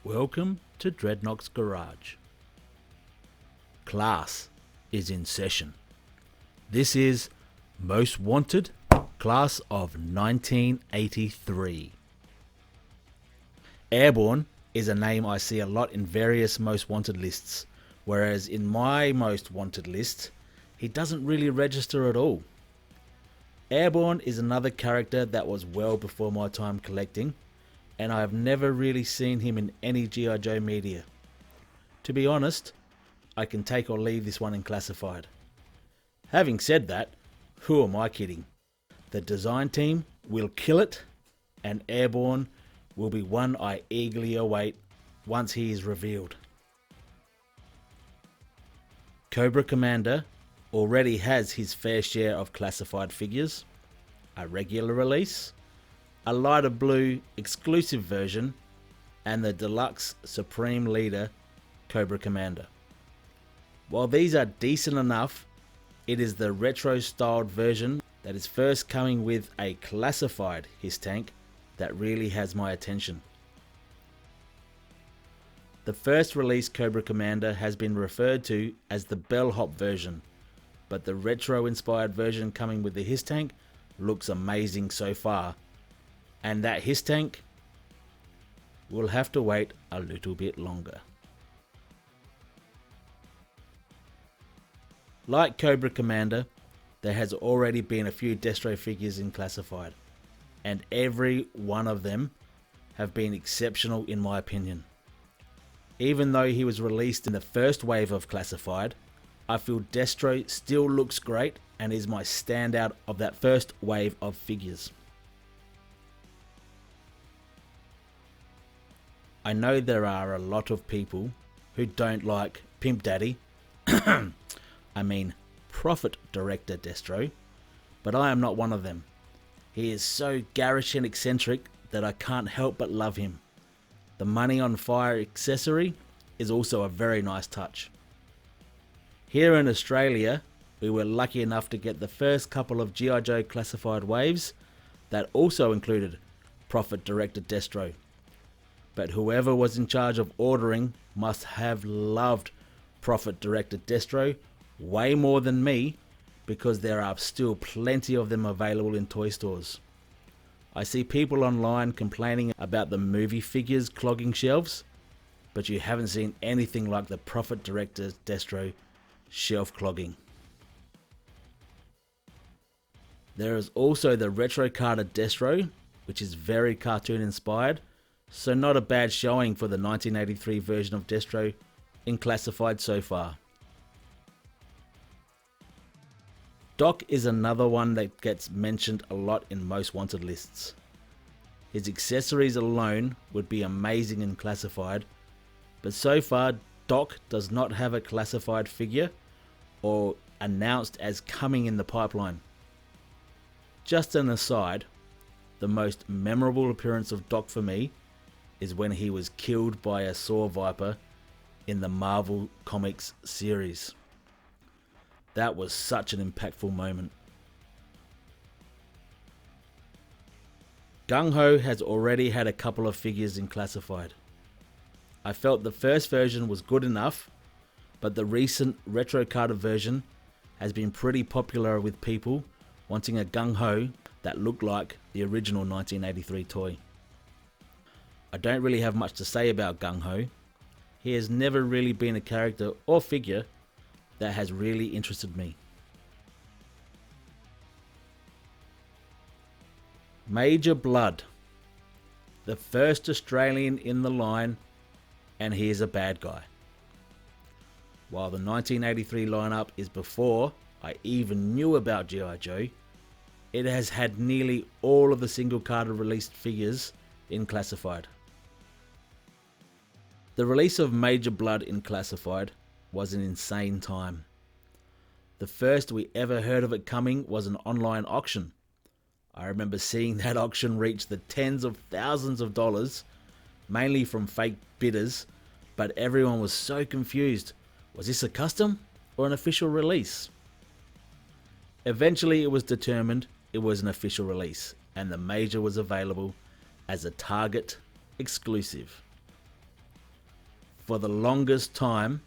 Welcome to Dreadnoks Garage. Class is in session. This is Most Wanted, class of 1983. Airborne is a name I see a lot in various Most Wanted lists, whereas in my Most Wanted list, he doesn't really register at all. Airborne is another character that was well before my time collecting, and I have never really seen him in any G.I. Joe media. To be honest, I can take or leave this one in classified. Having said that, who am I kidding? The design team will kill it, and Airborne will be one I eagerly await once he is revealed. Cobra Commander already has his fair share of classified figures, a regular release, a lighter blue exclusive version, and the deluxe Supreme Leader Cobra Commander. While these are decent enough, it is the retro styled version that is first coming with a classified HISS tank that really has my attention. The first release Cobra Commander has been referred to as the bellhop version, but the retro inspired version coming with the HISS tank looks amazing so far, and that HISS tank will have to wait a little bit longer. Like Cobra Commander, there has already been a few Destro figures in classified, and every one of them have been exceptional in my opinion. Even though he was released in the first wave of classified, I feel Destro still looks great and is my standout of that first wave of figures. I know there are a lot of people who don't like Pimp Daddy, I mean Profit Director Destro, but I am not one of them. He is so garish and eccentric that I can't help but love him. The Money on Fire accessory is also a very nice touch. Here in Australia, we were lucky enough to get the first couple of G.I. Joe classified waves that also included Profit Director Destro. But whoever was in charge of ordering must have loved Profit Director Destro way more than me, because there are still plenty of them available in toy stores. I see people online complaining about the movie figures clogging shelves, but you haven't seen anything like the Profit Director Destro shelf clogging. There is also the retro carded Destro, which is very cartoon inspired, so not a bad showing for the 1983 version of Destro in classified so far. Doc is another one that gets mentioned a lot in Most Wanted lists. His accessories alone would be amazing in classified, but so far Doc does not have a classified figure or announced as coming in the pipeline. Just an aside, the most memorable appearance of Doc for me is when he was killed by a saw viper in the Marvel Comics series. That was such an impactful moment. Gung-Ho has already had a couple of figures in classified. I felt the first version was good enough, but the recent retro carded version has been pretty popular with people wanting a Gung-Ho that looked like the original 1983 toy. I don't really have much to say about Gung-Ho. He has never really been a character or figure that has really interested me. Major Blood, the first Australian in the line, and he is a bad guy. While the 1983 lineup is before I even knew about G.I. Joe, it has had nearly all of the single carded released figures in classified. The release of Major Blood in classified was an insane time. The first we ever heard of it coming was an online auction. I remember seeing that auction reach the tens of thousands of dollars, mainly from fake bidders, but everyone was so confused. Was this a custom or an official release? Eventually it was determined it was an official release, and the Major was available as a Target exclusive. For the longest time,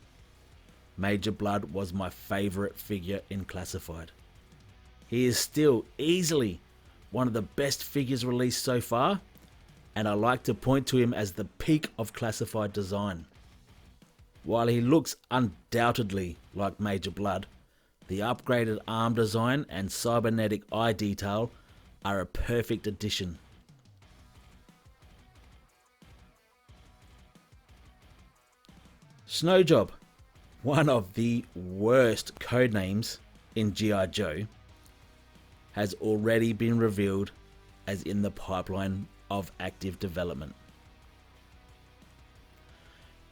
Major Blood was my favourite figure in Classified. He is still easily one of the best figures released so far, and I like to point to him as the peak of Classified design. While he looks undoubtedly like Major Blood, the upgraded arm design and cybernetic eye detail are a perfect addition. Snowjob, one of the worst codenames in G.I. Joe, has already been revealed as in the pipeline of active development.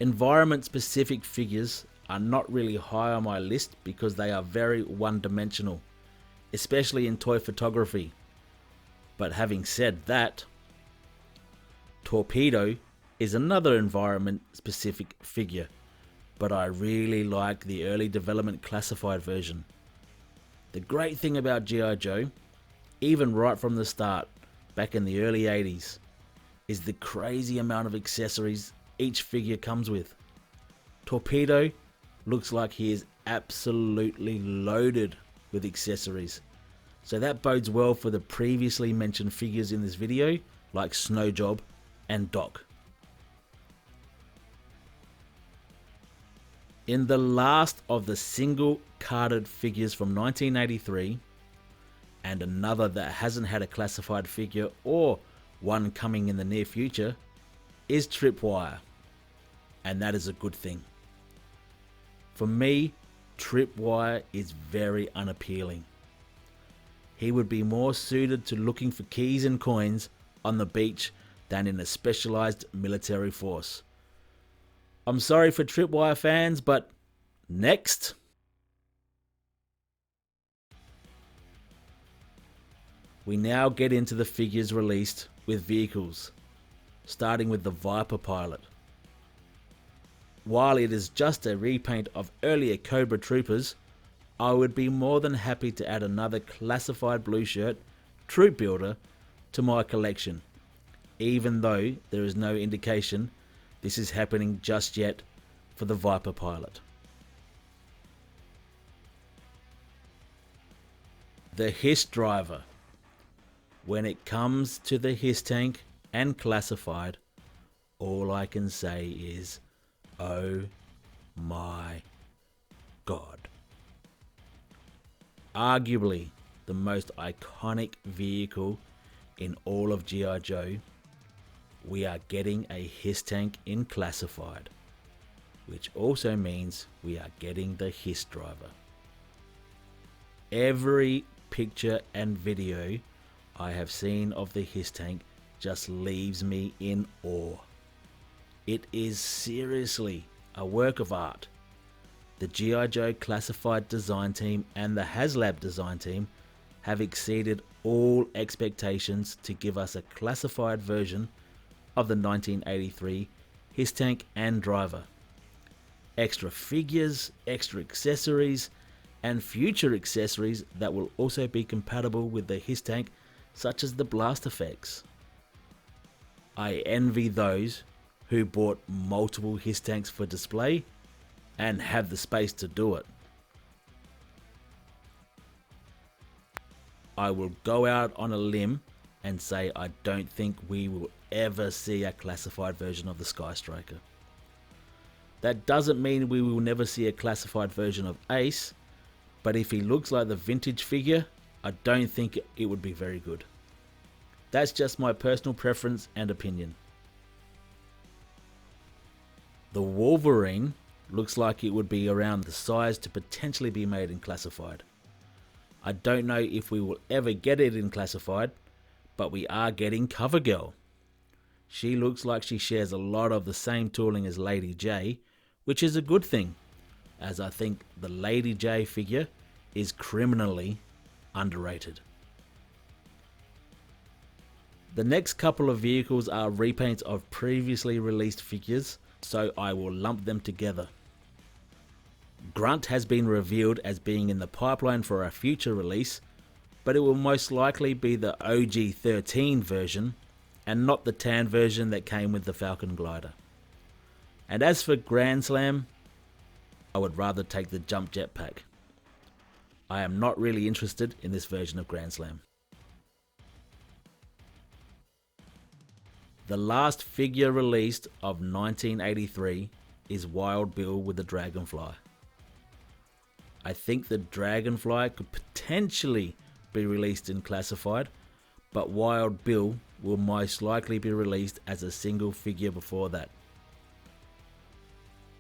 Environment specific figures are not really high on my list because they are very one-dimensional, especially in toy photography. But having said that, Torpedo is another environment specific figure, but I really like the early development Classified version. The great thing about G.I. Joe, even right from the start, back in the early 80s, is the crazy amount of accessories each figure comes with. Torpedo looks like he is absolutely loaded with accessories, so that bodes well for the previously mentioned figures in this video like Snowjob and Doc. In the last of the single carded figures from 1983, and another that hasn't had a Classified figure or one coming in the near future, is Tripwire, and that is a good thing. For me, Tripwire is very unappealing. He would be more suited to looking for keys and coins on the beach than in a specialized military force. I'm sorry for Tripwire fans, but next. We now get into the figures released with vehicles, starting with the Viper pilot. While it is just a repaint of earlier Cobra troopers, I would be more than happy to add another Classified blue shirt troop builder to my collection, even though there is no indication this is happening just yet for the Viper pilot. The Hiss driver. When it comes to the Hiss tank and Classified, all I can say is, oh my god. Arguably the most iconic vehicle in all of G.I. Joe, we are getting a Hiss tank in Classified, which also means we are getting the Hiss driver. Every picture and video I have seen of the Hiss tank just leaves me in awe. It is seriously a work of art. The G.I. Joe Classified design team and the HasLab design team have exceeded all expectations to give us a Classified version of the 1983 Hiss tank and driver. Extra figures, extra accessories, and future accessories that will also be compatible with the Hiss tank, such as the blast effects. I envy those who bought multiple Hiss tanks for display and have the space to do it. I will go out on a limb and say I don't think we will ever see a Classified version of the Sky Striker. That doesn't mean we will never see a Classified version of Ace, but if he looks like the vintage figure, I don't think it would be very good. That's just my personal preference and opinion. The Wolverine looks like it would be around the size to potentially be made in Classified. I don't know if we will ever get it in Classified, but we are getting Covergirl. She looks like she shares a lot of the same tooling as Lady J, which is a good thing, as I think the Lady J figure is criminally underrated. The next couple of vehicles are repaints of previously released figures, so I will lump them together. Grunt has been revealed as being in the pipeline for a future release, but it will most likely be the OG 13 version and not the tan version that came with the Falcon glider. And as for Grand Slam, I would rather take the Jump Jet pack. I am not really interested in this version of Grand Slam. The last figure released of 1983 is Wild Bill with the Dragonfly. I think the Dragonfly could potentially be released in Classified, but Wild Bill will most likely be released as a single figure before that.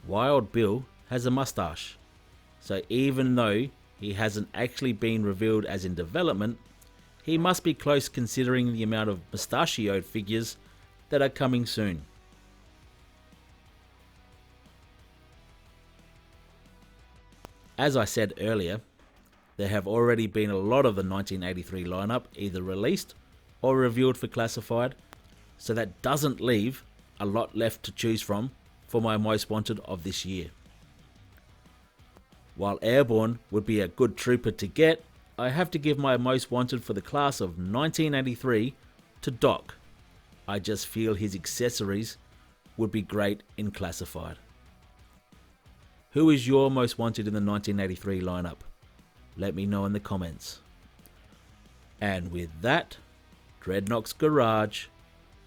Wild Bill has a mustache, so even though he hasn't actually been revealed as in development, he must be close considering the amount of mustachioed figures that are coming soon. As I said earlier, there have already been a lot of the 1983 lineup either released or revealed for Classified, so that doesn't leave a lot left to choose from for my most wanted of this year. While Airborne would be a good trooper to get, I have to give my most wanted for the class of 1983 to Doc. I just feel his accessories would be great in Classified. Who is your most wanted in the 1983 lineup? Let me know in the comments. And with that, Dreadnoks Garage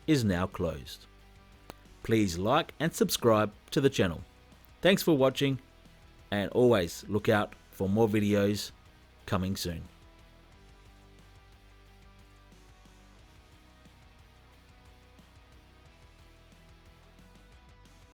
is now closed. Please like and subscribe to the channel. Thanks for watching, and always look out for more videos coming soon.